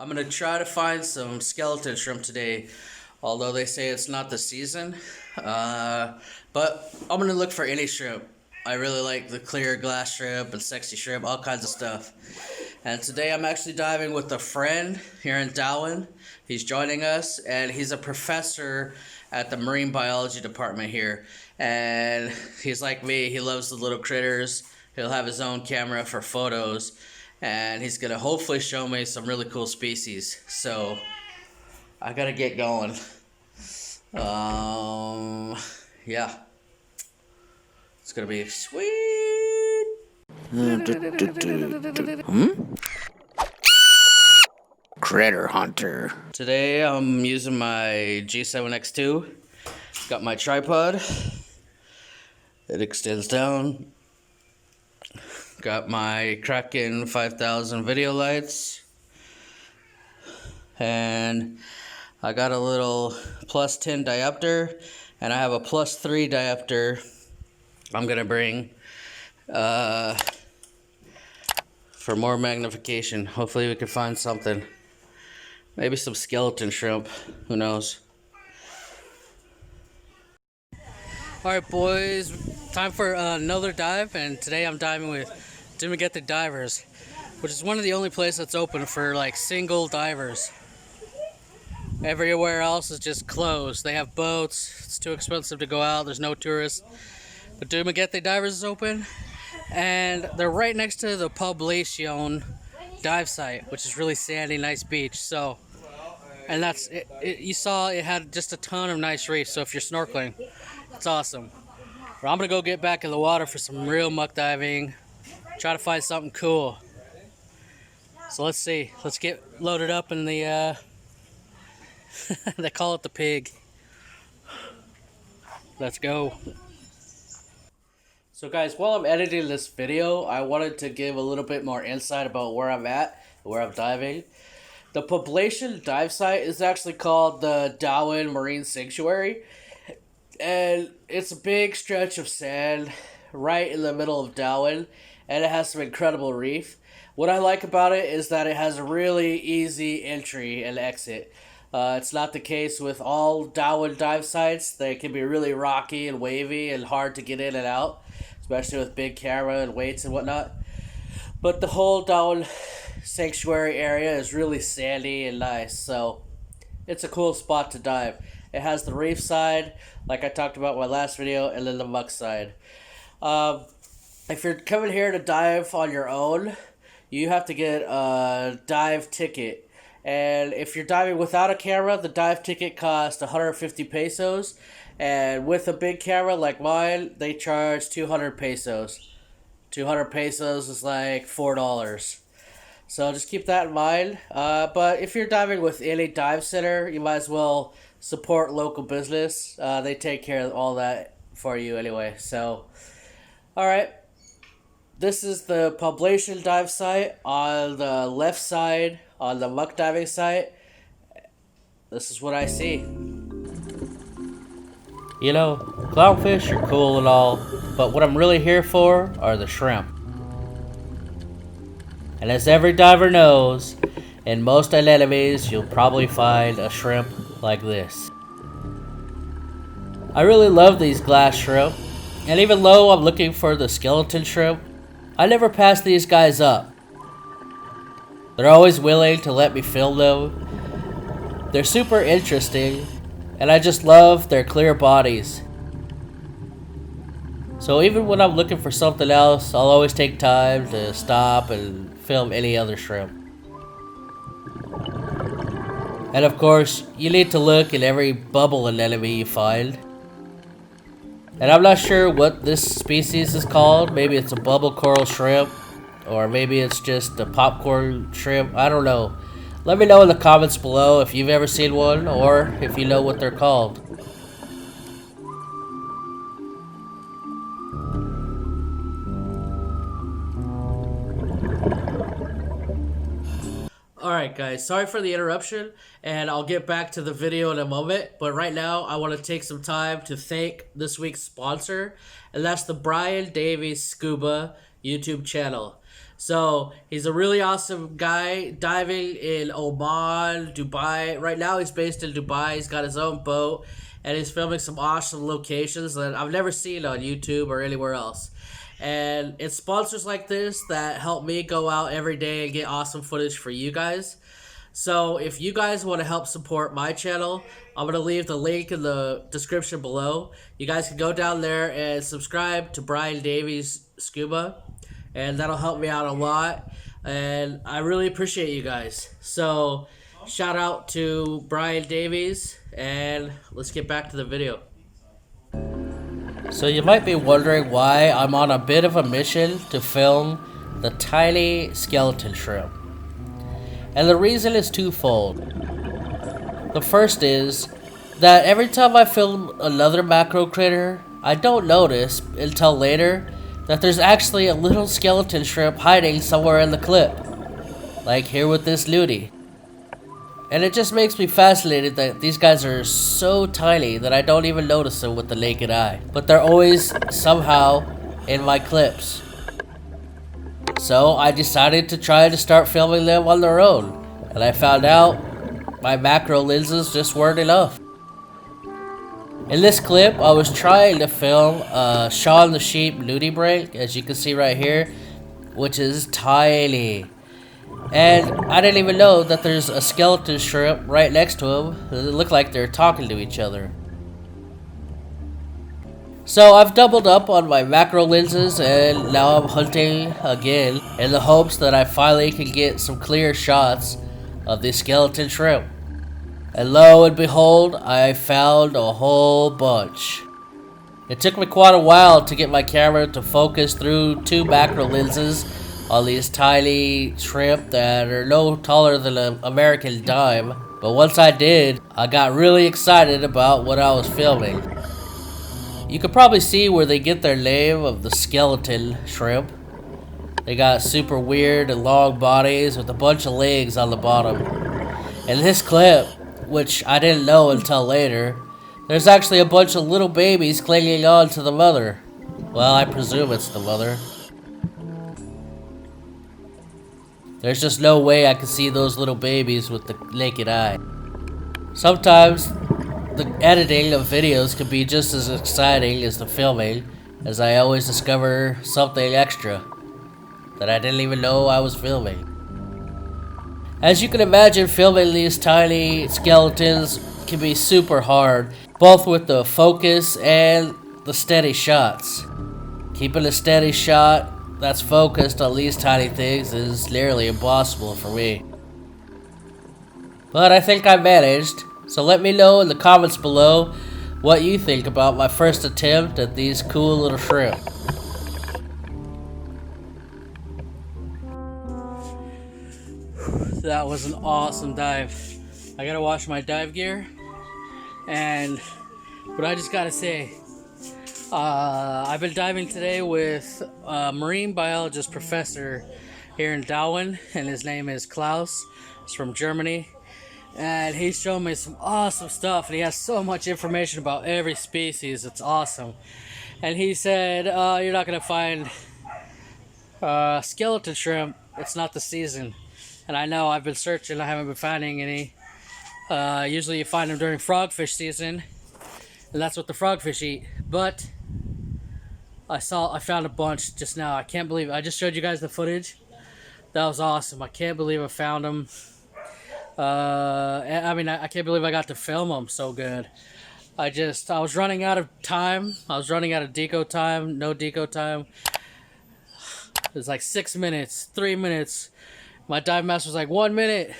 I'm gonna try to find some skeleton shrimp today, although they say it's not the season. But I'm gonna look for any shrimp. I really like the clear glass shrimp and sexy shrimp, all kinds of stuff. And today I'm actually diving with a friend here in Darwin. He's joining us, and he's a professor at the marine biology department here. And he's like me, he loves the little critters. He'll have his own camera for photos, and he's gonna hopefully show me some really cool species. So I gotta get going. Yeah, it's gonna be sweet. Critter Hunter. Today I'm using my G7X2. Got my tripod. It extends down. Got my Kraken 5000 video lights. And I got a little plus 10 diopter. And I have a plus 3 diopter I'm going to bring for more magnification. Hopefully we can find something. Maybe some skeleton shrimp. Who knows? Alright boys, time for another dive, and today I'm diving with Dumaguete Divers, which is one of the only places that's open for like single divers. Everywhere else is just closed. They have boats, it's too expensive to go out, there's no tourists. But Dumaguete Divers is open, and they're right next to the Poblacion dive site, which is really sandy, nice beach. So, and that's it, you saw it had just a ton of nice reefs, so if you're snorkeling, it's awesome. But I'm gonna go get back in the water for some real muck diving, try to find something cool. So let's see, let's get loaded up in the they call it the pig. Let's go. So guys, while I'm editing this video, I wanted to give a little bit more insight about where I'm at, where I'm diving. The Poblacion dive site is actually called the Darwin Marine Sanctuary. And it's a big stretch of sand right in the middle of Darwin, and it has some incredible reef. What I like about it is that it has a really easy entry and exit. It's not the case with all Darwin dive sites. They can be really rocky and wavy and hard to get in and out, especially with big camera and weights and whatnot. But the whole Darwin sanctuary area is really sandy and nice, so it's a cool spot to dive. It has the reef side, like I talked about in my last video, and then the muck side. If you're coming here to dive on your own, you have to get a dive ticket. And if you're diving without a camera, the dive ticket costs 150 pesos. And with a big camera like mine, they charge 200 pesos. 200 pesos is like $4. So just keep that in mind. But if you're diving with any dive center, you might as well support local business. They take care of all that for you anyway. So, alright. This is the Poblacion dive site. On the left side, on the muck diving site, this is what I see. You know, clownfish are cool and all, but what I'm really here for are the shrimp. And as every diver knows, in most anemones you'll probably find a shrimp like this. I really love these glass shrimp, and even though I'm looking for the skeleton shrimp, I never pass these guys up. They're always willing to let me film them. They're super interesting, and I just love their clear bodies. So even when I'm looking for something else, I'll always take time to stop and film any other shrimp. And of course, you need to look at every bubble anemone you find. And I'm not sure what this species is called. Maybe it's a bubble coral shrimp, or maybe it's just a popcorn shrimp. I don't know. Let me know in the comments below if you've ever seen one, or if you know what they're called. Alright guys, sorry for the interruption, and I'll get back to the video in a moment, but right now I want to take some time to thank this week's sponsor, and that's the Brian Davies Scuba YouTube channel. So he's a really awesome guy diving in Oman, Dubai. Right now he's based in Dubai. He's got his own boat and he's filming some awesome locations that I've never seen on YouTube or anywhere else. And it's sponsors like this that help me go out every day and get awesome footage for you guys. So if you guys want to help support my channel, I'm going to leave the link in the description below. You guys can go down there and subscribe to Brian Davies Scuba, and that'll help me out a lot. And I really appreciate you guys. So shout out to Brian Davies, and let's get back to the video. So you might be wondering why I'm on a bit of a mission to film the tiny skeleton shrimp. And the reason is twofold. The first is that every time I film another macro critter, I don't notice until later that there's actually a little skeleton shrimp hiding somewhere in the clip. Like here with this nudie. And it just makes me fascinated that these guys are so tiny that I don't even notice them with the naked eye. But they're always somehow in my clips. So I decided to try to start filming them on their own. And I found out my macro lenses just weren't enough. In this clip, I was trying to film Shaun the Sheep nudie break, as you can see right here, which is tiny. And I didn't even know that there's a skeleton shrimp right next to him. It looked like they're talking to each other. So I've doubled up on my macro lenses and now I'm hunting again in the hopes that I finally can get some clear shots of the skeleton shrimp. And lo and behold, I found a whole bunch. It took me quite a while to get my camera to focus through 2 macro lenses on these tiny shrimp that are no taller than an American dime. But once I did, I got really excited about what I was filming. You could probably see where they get their name of the skeleton shrimp. They got super weird and long bodies with a bunch of legs on the bottom. In this clip, which I didn't know until later, there's actually a bunch of little babies clinging on to the mother. Well, I presume it's the mother. There's just no way I could see those little babies with the naked eye. Sometimes the editing of videos can be just as exciting as the filming, as I always discover something extra that I didn't even know I was filming. As you can imagine, filming these tiny skeletons can be super hard, both with the focus and the steady shots. Keeping a steady shot that's focused on these tiny things is nearly impossible for me. But I think I managed, so let me know in the comments below what you think about my first attempt at these cool little shrimp. That was an awesome dive. I gotta wash my dive gear, but I just gotta say, I've been diving today with a marine biologist professor here in Darwin, and his name is Klaus. He's from Germany, and he's shown me some awesome stuff, and he has so much information about every species. It's awesome. And he said, you're not gonna find skeleton shrimp. It's not the season. And I know I've been searching, I haven't been finding any. Usually you find them during frogfish season, and that's what the frogfish eat. But I found a bunch just now. I can't believe it. I just showed you guys the footage. That was awesome. I can't believe I found them. I can't believe I got to film them so good. I was running out of time. I was running out of deco time, no deco time. It was like 6 minutes, 3 minutes. My dive master was like 1 minute.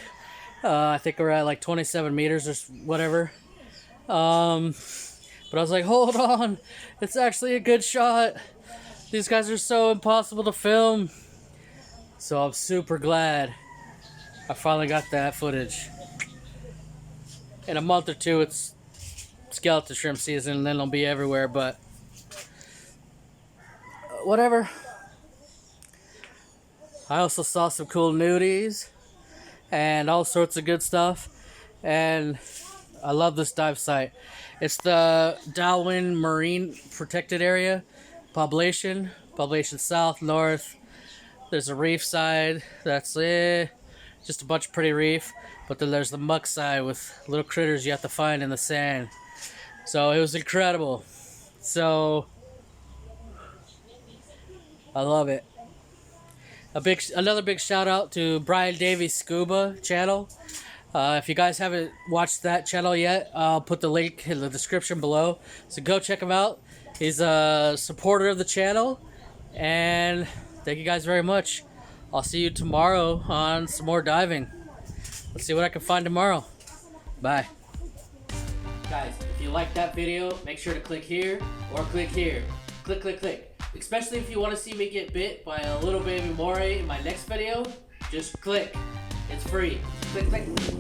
I think we're at like 27 meters or whatever. But I was like, hold on. It's actually a good shot. These guys are so impossible to film. So I'm super glad I finally got that footage. In a month or two, it's skeleton shrimp season, and then they'll be everywhere, but whatever. I also saw some cool nudies and all sorts of good stuff, and I love this dive site. It's the Darwin Marine Protected Area, Population South, North, There's a reef side that's just a bunch of pretty reef, but then there's the muck side with little critters you have to find in the sand. So it was incredible. So I love it. Another big shout out to Brian Davies Scuba channel. If you guys haven't watched that channel yet, I'll put the link in the description below. So go check him out. He's a supporter of the channel. And thank you guys very much. I'll see you tomorrow on some more diving. Let's see what I can find tomorrow. Bye. Guys, if you like that video, make sure to click here or click here. Click, click, click. Especially if you want to see me get bit by a little baby moray in my next video, just click. It's free. Click, click.